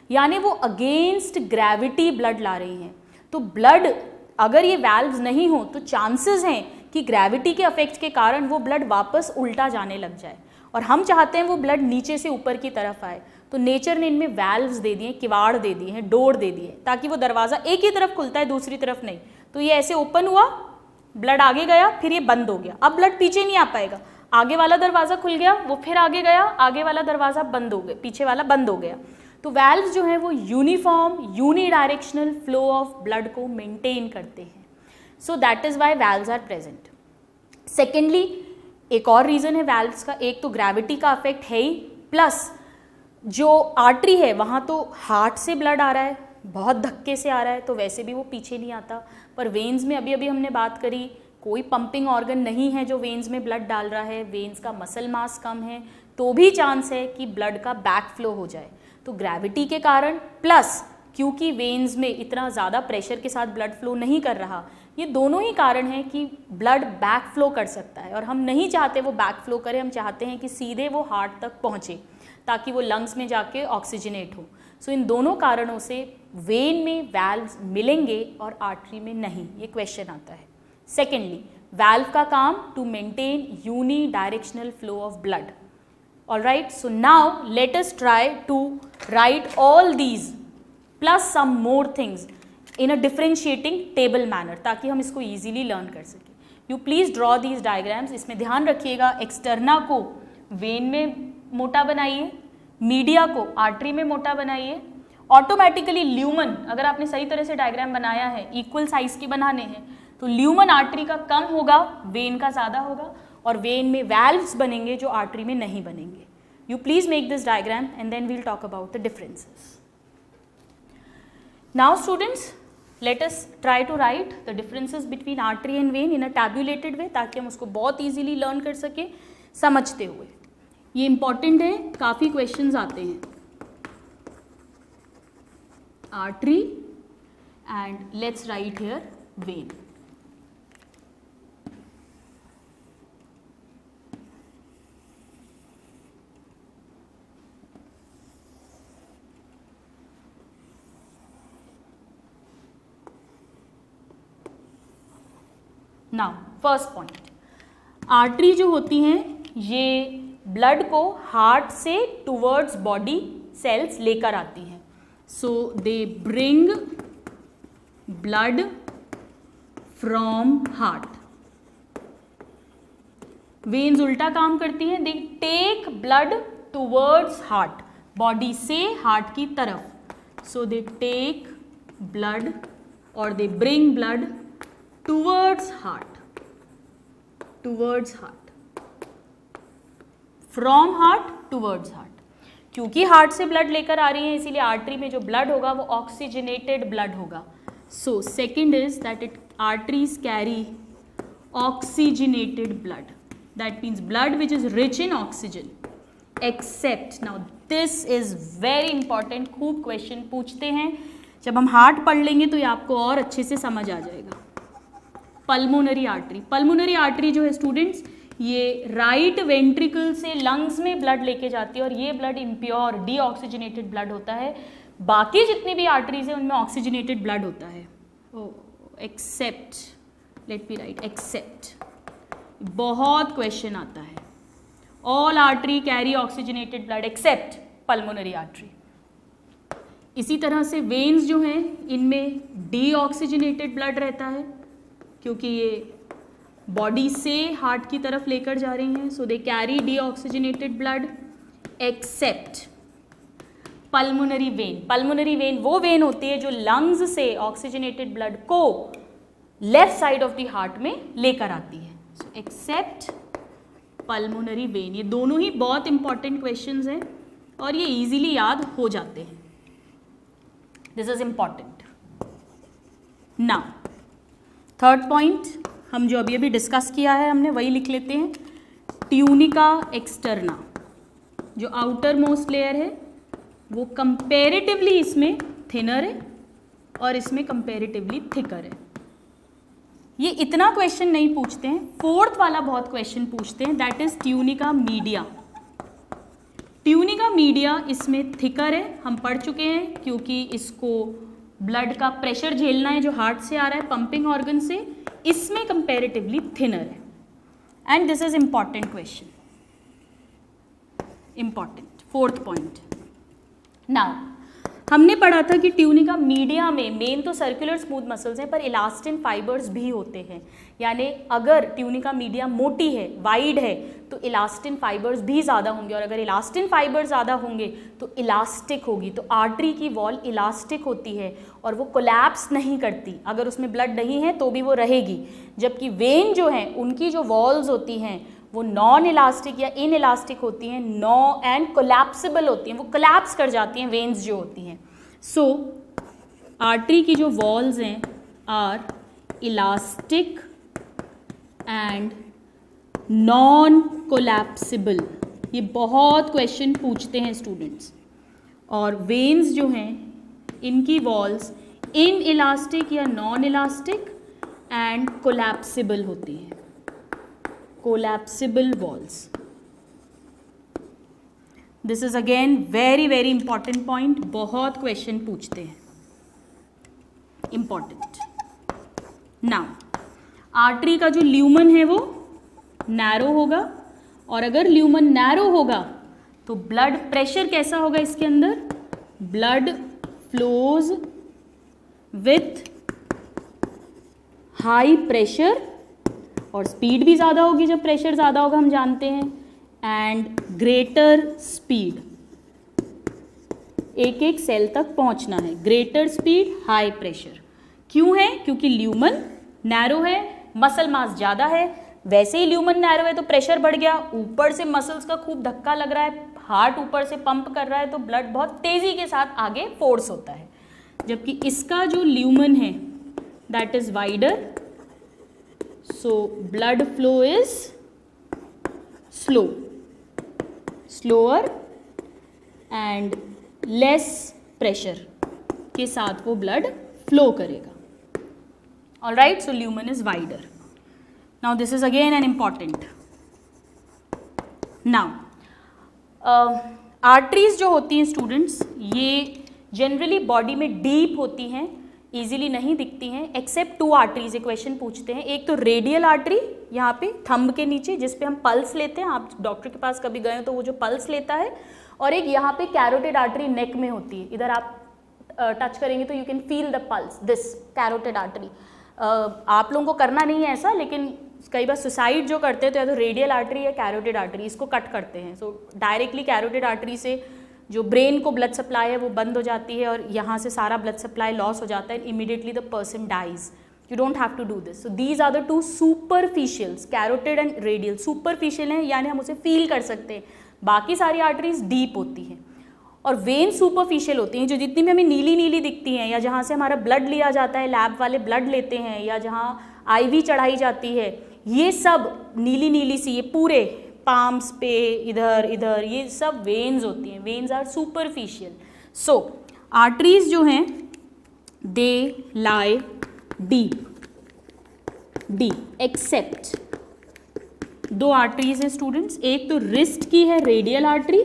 यानी वो अगेंस्ट ग्रेविटी ब्लड ला रही हैं। तो ब्लड, अगर ये वैल्व्स नहीं हो तो चांसेस हैं कि ग्रेविटी के अफेक्ट के कारण वो ब्लड वापस उल्टा जाने लग जाए, और हम चाहते हैं वो ब्लड नीचे से ऊपर की तरफ आए। तो नेचर ने इनमें वैल्व्स दे दिए, किवाड़ दे दिए हैं, डोर दे दिए, ताकि वो दरवाज़ा एक ही तरफ खुलता है, दूसरी तरफ नहीं। तो ये ऐसे ओपन हुआ, ब्लड आगे गया, फिर ये बंद हो गया, अब ब्लड पीछे नहीं आ पाएगा। आगे वाला दरवाज़ा खुल गया, वो फिर आगे गया, आगे वाला दरवाज़ा बंद हो गया, पीछे वाला बंद हो गया। तो वैल्व्स जो हैं वो uniform unidirectional flow of blood को मेंटेन करते हैं। So that is why valves are present. Secondly, एक और रीज़न है वैल्व्स का, एक तो ग्रेविटी का अफेक्ट है ही, प्लस जो आर्टरी है वहाँ तो हार्ट से ब्लड आ रहा है, बहुत धक्के से आ रहा है, तो वैसे भी वो पीछे नहीं आता। पर वेन्स में अभी अभी हमने बात करी, कोई पंपिंग ऑर्गन नहीं है जो वेन्स में ब्लड डाल रहा है, वेन्स का मसल मास कम है, तो भी चांस है कि ब्लड का बैक फ्लो हो जाए। तो ग्रेविटी के कारण प्लस क्योंकि वेन्स में इतना ज़्यादा प्रेशर के साथ ब्लड फ्लो नहीं कर रहा, ये दोनों ही कारण हैं कि ब्लड बैक फ्लो कर सकता है, और हम नहीं चाहते वो बैक फ्लो करे, हम चाहते हैं कि सीधे वो हार्ट तक पहुँचे ताकि वो लंग्स में जाके ऑक्सीजनेट हो। सो इन दोनों कारणों से वेन में वैल्व्स मिलेंगे और आर्टरी में नहीं, ये क्वेश्चन आता है। सेकेंडली, वैल्व का काम to maintain unidirectional flow of blood. Alright, so now let us try to write all these plus some more things in a differentiating table manner, ताकि हम इसको ईजिली लर्न कर सकें. You please draw these diagrams. इसमें ध्यान रखिएगा, एक्सटर्ना को वेन में मोटा बनाइए, मीडिया को आर्टरी में मोटा बनाइए. ऑटोमेटिकली ल्यूमन, अगर आपने सही तरह से डायग्राम बनाया है, इक्वल साइज के बनाने हैं, तो ल्यूमन आर्टरी का कम होगा, वेन का ज़्यादा होगा, और वेन में वैल्व्स बनेंगे जो आर्टरी में नहीं बनेंगे. You please make this diagram and then we'll talk about the differences. Now students, let us try to write the differences between artery and vein in a tabulated way, ताकि हम उसको बहुत easily learn कर सकें समझते हुए. ये important है, काफ़ी questions आते हैं. Artery and let's write here vein. Now first point, artery जो होती हैं ये ब्लड को हार्ट से टुवर्ड्स बॉडी सेल्स लेकर आती हैं. So they bring blood from heart. Veins उल्टा काम करती हैं, they take blood towards heart, body से हार्ट की तरफ. सो दे टेक ब्लड और they bring blood towards heart, from heart towards heart. क्योंकि हार्ट से ब्लड लेकर आ रही है, इसीलिए आर्टरी में जो ब्लड होगा वो ऑक्सीजनेटेड ब्लड होगा. So second is that it arteries carry oxygenated blood. That means blood which is rich in oxygen. Except, now this is very important, खूब क्वेश्चन पूछते हैं. जब हम हार्ट पढ़ लेंगे तो ये आपको और अच्छे से समझ आ जाएगा. पल्मोनरी आर्टरी, पल्मोनरी आर्टरी जो है स्टूडेंट्स, ये राइट वेंट्रिकल से लंग्स में ब्लड लेके जाती है, और ये ब्लड इम्प्योर डीऑक्सीजनेटेड ब्लड होता है. बाकी जितनी भी आर्टरीज है उनमें ऑक्सीजनेटेड ब्लड होता है. Except, let me write except, बहुत क्वेश्चन आता है. All artery carry oxygenated blood except pulmonary artery. इसी तरह से वेन्स जो हैं इनमें डीऑक्सीजनेटेड ब्लड रहता है, क्योंकि ये बॉडी से हार्ट की तरफ लेकर जा रही हैं. So they carry deoxygenated blood except pulmonary vein. Pulmonary vein वो वेन होती है जो लंग्स से ऑक्सीजनेटेड ब्लड को left side of the heart में लेकर आती है. So except pulmonary vein. ये दोनों ही बहुत इंपॉर्टेंट क्वेश्चंस हैं और ये इजीली याद हो जाते हैं. This is important. Now third point, हम जो अभी डिस्कस किया है हमने वही लिख लेते हैं. ट्यूनिका एक्सटर्ना, जो आउटर मोस्ट लेयर है वो कंपेरेटिवली इसमें थिनर है और इसमें कंपेरेटिवली थिकर है. ये इतना क्वेश्चन नहीं पूछते हैं. फोर्थ वाला बहुत क्वेश्चन पूछते हैं, that is tunica media. Tunica media इसमें थिकर है, हम पढ़ चुके हैं, क्योंकि इसको ब्लड का प्रेशर झेलना है जो हार्ट से आ रहा है पंपिंग ऑर्गन से. इसमें कंपेरेटिवली थिनर है. And this is important question, important fourth point. Now हमने पढ़ा था कि ट्यूनिका मीडिया में मेन तो सर्कुलर स्मूथ मसल्स हैं, पर इलास्टिन फाइबर्स भी होते हैं. यानी अगर ट्यूनिका मीडिया मोटी है, वाइड है, तो इलास्टिन फाइबर्स भी ज़्यादा होंगे, और अगर इलास्टिन फाइबर ज़्यादा होंगे तो इलास्टिक होगी. तो आर्टरी की वॉल इलास्टिक होती है और वो कोलैप्स नहीं करती. अगर उसमें ब्लड नहीं है तो भी वो रहेगी. जबकि वेन जो है उनकी जो वॉल्स होती हैं वो नॉन इलास्टिक या इन इलास्टिक होती हैं, नो एंड कोलैप्सिबल होती हैं, वो कोलैप्स कर जाती हैं वेन्स जो होती हैं. सो आर्टरी की जो वॉल्स हैं are elastic and non collapsible. ये बहुत क्वेश्चन पूछते हैं स्टूडेंट्स. और वेन्स जो हैं इनकी वॉल्स इन इलास्टिक या नॉन इलास्टिक एंड कोलैप्सिबल होती हैं. Collapsible walls. This is again very very important point. बहुत क्वेश्चन पूछते हैं, इंपॉर्टेंट. नाउ आर्टरी का जो ल्यूमन है वो नैरो होगा, और अगर ल्यूमन नैरो होगा तो ब्लड प्रेशर कैसा होगा इसके अंदर? Blood flows with high pressure, और स्पीड भी ज़्यादा होगी जब प्रेशर ज़्यादा होगा, हम जानते हैं, एंड ग्रेटर स्पीड, एक एक सेल तक पहुंचना है, ग्रेटर स्पीड हाई प्रेशर। क्यों है? क्योंकि ल्यूमन नैरो है, मसल मास ज़्यादा है, वैसे ही ल्यूमन नैरो है तो प्रेशर बढ़ गया, ऊपर से मसल्स का खूब धक्का लग रहा है, हार्ट ऊपर से पंप कर रहा है, तो ब्लड बहुत तेज़ी के साथ आगे फोर्स होता है। जबकि इसका जो ल्यूमन है that is wider, so blood flow is slower and less pressure के साथ वो ब्लड फ्लो करेगा। All right, so lumen is wider. Now this is again an important. Now arteries जो होती हैं स्टूडेंट्स, ये जनरली बॉडी में डीप होती हैं, इजीली नहीं दिखती हैं, एक्सेप्ट 2 आर्टरीज। क्वेश्चन पूछते हैं, एक तो रेडियल आर्टरी यहाँ पे थंब के नीचे जिस पे हम पल्स लेते हैं, आप डॉक्टर के पास कभी गए हो तो वो जो पल्स लेता है, और एक यहाँ पे कैरोटिड आर्टरी नेक में होती है, इधर आप टच करेंगे तो you can feel the pulse, this carotid artery. आप लोगों को करना नहीं है ऐसा, लेकिन कई बार सुसाइड जो करते हैं तो या तो रेडियल आर्टरी या कैरोटिड आर्टरी, इसको कट करते हैं। सो डायरेक्टली कैरोटिड आर्टरी से जो ब्रेन को ब्लड सप्लाई है वो बंद हो जाती है, और यहाँ से सारा ब्लड सप्लाई लॉस हो जाता है, immediately the person dies. You don't have to do this. So these are the 2 superficials, carotid and radial. Superficial हैं यानी हम उसे फील कर सकते हैं, बाकी सारी आर्टरीज डीप होती हैं, और वेन सुपरफिशियल होती हैं, जो जितनी भी हमें नीली नीली दिखती हैं, या जहाँ से हमारा ब्लड लिया जाता है, लैब वाले ब्लड लेते हैं, या जहाँ आईवी चढ़ाई जाती है, ये सब नीली नीली सी, ये पूरे पाम्स पे इधर इधर, ये सब वेन्स होती हैं। Veins are superficial. So arteries जो हैं they lie deep except 2 arteries हैं स्टूडेंट्स, एक तो रिस्ट की है radial artery,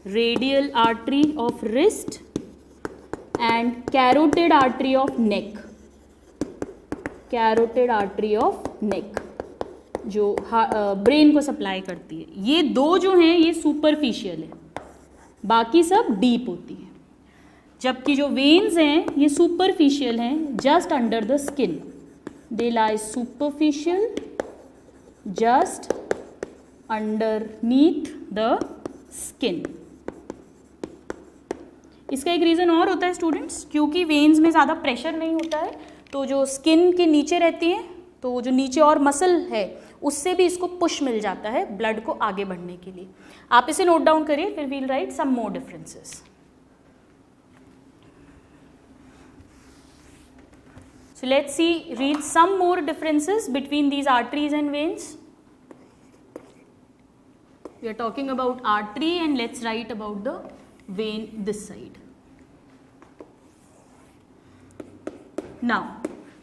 radial artery of wrist, and carotid artery of neck, carotid artery of neck जो ब्रेन को सप्लाई करती है। ये 2 जो हैं ये सुपरफिशियल है, बाकी सब डीप होती है। जबकि जो वेन्स हैं ये सुपरफिशियल हैं, just under the skin, they lie superficial just underneath the skin. इसका एक रीज़न और होता है स्टूडेंट्स, क्योंकि वेन्स में ज़्यादा प्रेशर नहीं होता है, तो जो स्किन के नीचे रहती हैं, तो जो नीचे और मसल है उससे भी इसको पुश मिल जाता है ब्लड को आगे बढ़ने के लिए। आप इसे नोट डाउन करिए, फिर we'll write some more differences. So let's read some more differences between these arteries and veins. We are talking about artery and let's write about the vein this side. Now,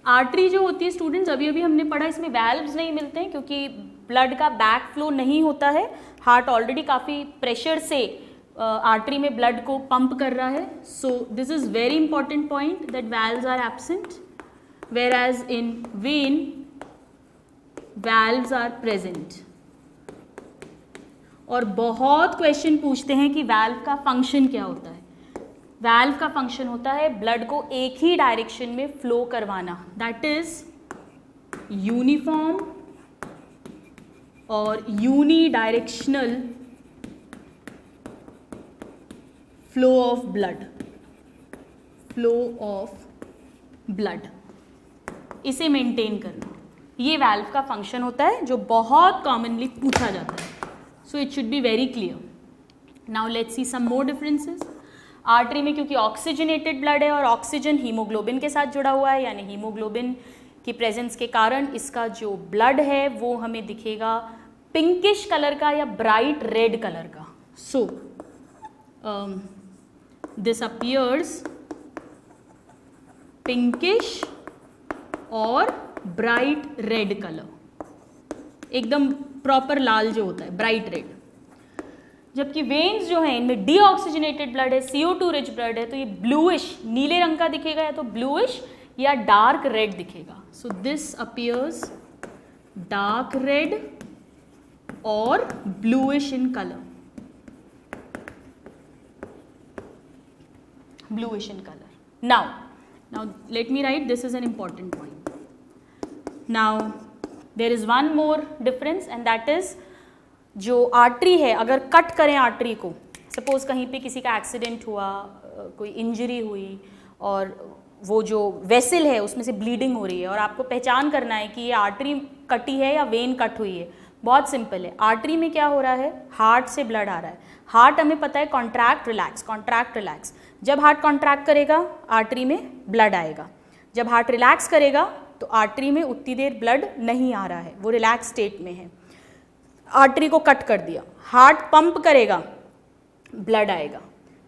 artery जो होती है स्टूडेंट्स, अभी अभी हमने पढ़ा, इसमें वैल्व्स नहीं मिलते हैं क्योंकि ब्लड का बैक फ्लो नहीं होता है। हार्ट ऑलरेडी काफ़ी प्रेशर से आर्टरी में ब्लड को पंप कर रहा है। So this is very important point that valves are absent, whereas in vein valves are present। और बहुत क्वेश्चन पूछते हैं कि वैल्व का फंक्शन क्या होता है। वैल्व का फंक्शन होता है ब्लड को एक ही डायरेक्शन में फ्लो करवाना, दैट इज यूनिफॉर्म और unidirectional flow of blood, flow of blood, इसे मेंटेन करना, ये वैल्व का फंक्शन होता है जो बहुत कॉमनली पूछा जाता है। So it should be very clear. Now let's see some more differences. Artery में क्योंकि ऑक्सीजनेटेड ब्लड है और ऑक्सीजन हीमोग्लोबिन के साथ जुड़ा हुआ है, यानी हीमोग्लोबिन की प्रेजेंस के कारण इसका जो ब्लड है वो हमें दिखेगा पिंकिश कलर का या ब्राइट रेड कलर का। सो दिस अपीयर्स पिंकिश और ब्राइट रेड कलर, एकदम प्रॉपर लाल जो होता है, ब्राइट रेड। जबकि वेन्स जो हैं इनमें डीऑक्सीजनेटेड ब्लड है, CO2 रिच ब्लड है, तो ये ब्लूइश नीले रंग का दिखेगा, या तो ब्लूइश या डार्क रेड दिखेगा। So this appears dark red और bluish in colour. bluish in color. Now let me write, this is an important point. Now there is one more difference and that is जो आर्टरी है, अगर कट करें आर्टरी को, सपोज कहीं पे किसी का एक्सीडेंट हुआ, कोई इंजरी हुई और वो जो वेसल है उसमें से ब्लीडिंग हो रही है और आपको पहचान करना है कि ये आर्टरी कटी है या वेन कट हुई है, बहुत सिंपल है. आर्टरी में क्या हो रहा है, हार्ट से ब्लड आ रहा है. हार्ट हमें पता है कॉन्ट्रैक्ट रिलैक्स, कॉन्ट्रैक्ट रिलैक्स. जब हार्ट कॉन्ट्रैक्ट करेगा आर्टरी में ब्लड आएगा. जब हार्ट रिलैक्स करेगा तो आर्टरी में उतनी देर ब्लड नहीं आ रहा है, वो रिलैक्स स्टेट में है. आर्टरी को कट कर दिया, हार्ट पंप करेगा, ब्लड आएगा.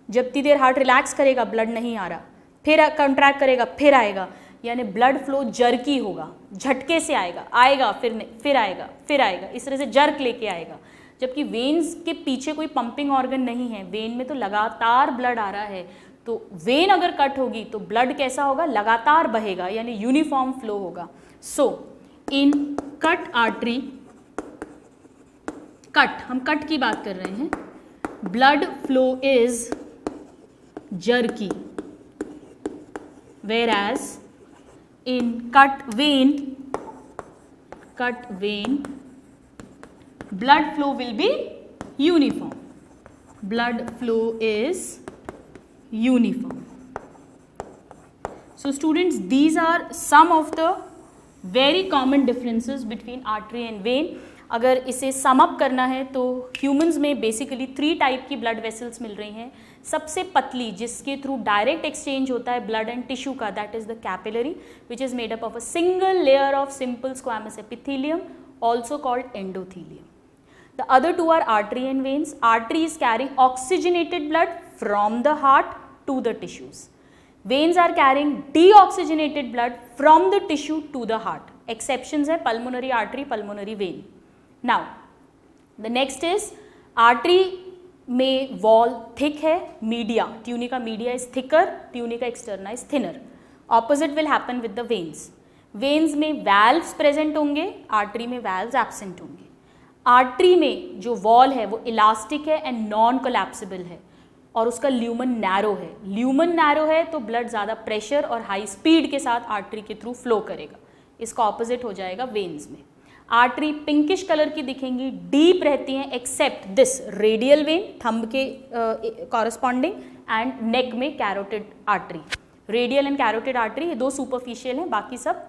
जब इतनी देर हार्ट रिलैक्स करेगा ब्लड नहीं आ रहा, फिर कॉन्ट्रैक्ट करेगा फिर आएगा, यानी ब्लड फ्लो जर्की होगा, झटके से आएगा, आएगा फिर नहीं, फिर आएगा, फिर आएगा, इस तरह से जर्क लेके आएगा. जबकि वेन्स के पीछे कोई पंपिंग ऑर्गन नहीं है, वेन में तो लगातार ब्लड आ रहा है. तो वेन अगर कट होगी तो ब्लड कैसा होगा, लगातार बहेगा, यानी यूनिफॉर्म फ्लो होगा. सो इन कट आर्टरी, कट, हम कट की बात कर रहे हैं, blood flow is jerky, whereas in cut vein blood flow will be uniform. Blood flow is uniform. So students, these are some of the very common differences between artery and vein. अगर इसे सम अप करना है तो ह्यूमंस में बेसिकली 3 टाइप की ब्लड वेसल्स मिल रही हैं. सबसे पतली जिसके थ्रू डायरेक्ट एक्सचेंज होता है ब्लड एंड टिश्यू का, that is the capillary, which is made up of a single layer of simple squamous epithelium, also called endothelium. The other two are artery and veins. Artery is carrying oxygenated blood from the heart to the tissues. Veins are carrying deoxygenated blood from the tissue to the heart. Exceptions है pulmonary artery, pulmonary vein. Now, the next is artery में wall thick है, media, tunica media is thicker, tunica externa is thinner. Opposite will happen with the veins. Veins में valves present होंगे, artery में valves absent होंगे. Artery में जो wall है वो elastic है and non-collapsible है और उसका ल्यूमन नैरो है. ल्यूमन नैरो है तो ब्लड ज़्यादा प्रेशर और हाई स्पीड के साथ आर्टरी के थ्रू फ्लो करेगा. इसका ऑपोजिट हो जाएगा वेन्स में. आर्टरी पिंकिश कलर की दिखेंगी, डीप रहती हैं, except this radial vein, thumb के कॉरस्पॉन्डिंग, एंड नेक में carotid artery. Radial and carotid artery ये 2 सुपरफिशियल हैं, बाकी सब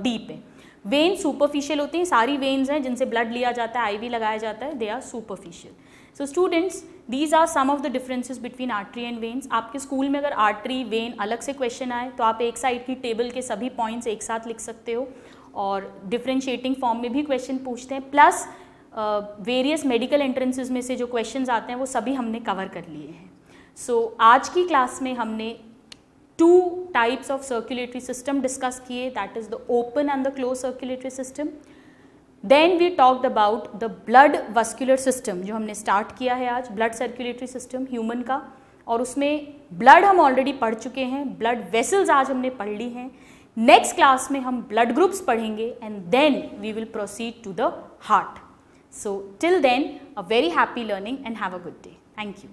डीप है. वेन सुपरफिशियल होती हैं, सारी वेन्स हैं जिनसे ब्लड लिया जाता है, आईवी लगाया जाता है, they are superficial. So students, these are some of the differences between artery and veins. आपके स्कूल में अगर आर्टरी वेन अलग से क्वेश्चन आए तो आप एक साइड की टेबल के सभी पॉइंट्स एक साथ लिख सकते हो, और डिफरेंशिएटिंग फॉर्म में भी क्वेश्चन पूछते हैं, प्लस वेरियस मेडिकल एंट्रेंसेस में से जो क्वेश्चंस आते हैं वो सभी हमने कवर कर लिए हैं. सो आज की क्लास में हमने 2 types of circulatory system discuss किए, that is the open and the close circulatory system. Then we talked about the blood vascular system, जो हमने स्टार्ट किया है आज, ब्लड सर्कुलेटरी सिस्टम ह्यूमन का, और उसमें ब्लड हम ऑलरेडी पढ़ चुके हैं, ब्लड वेसल्स आज हमने पढ़ ली हैं. नेक्स्ट क्लास में हम ब्लड ग्रुप्स पढ़ेंगे and then we will proceed to the heart. So till then, a very happy learning and have a good day. Thank you.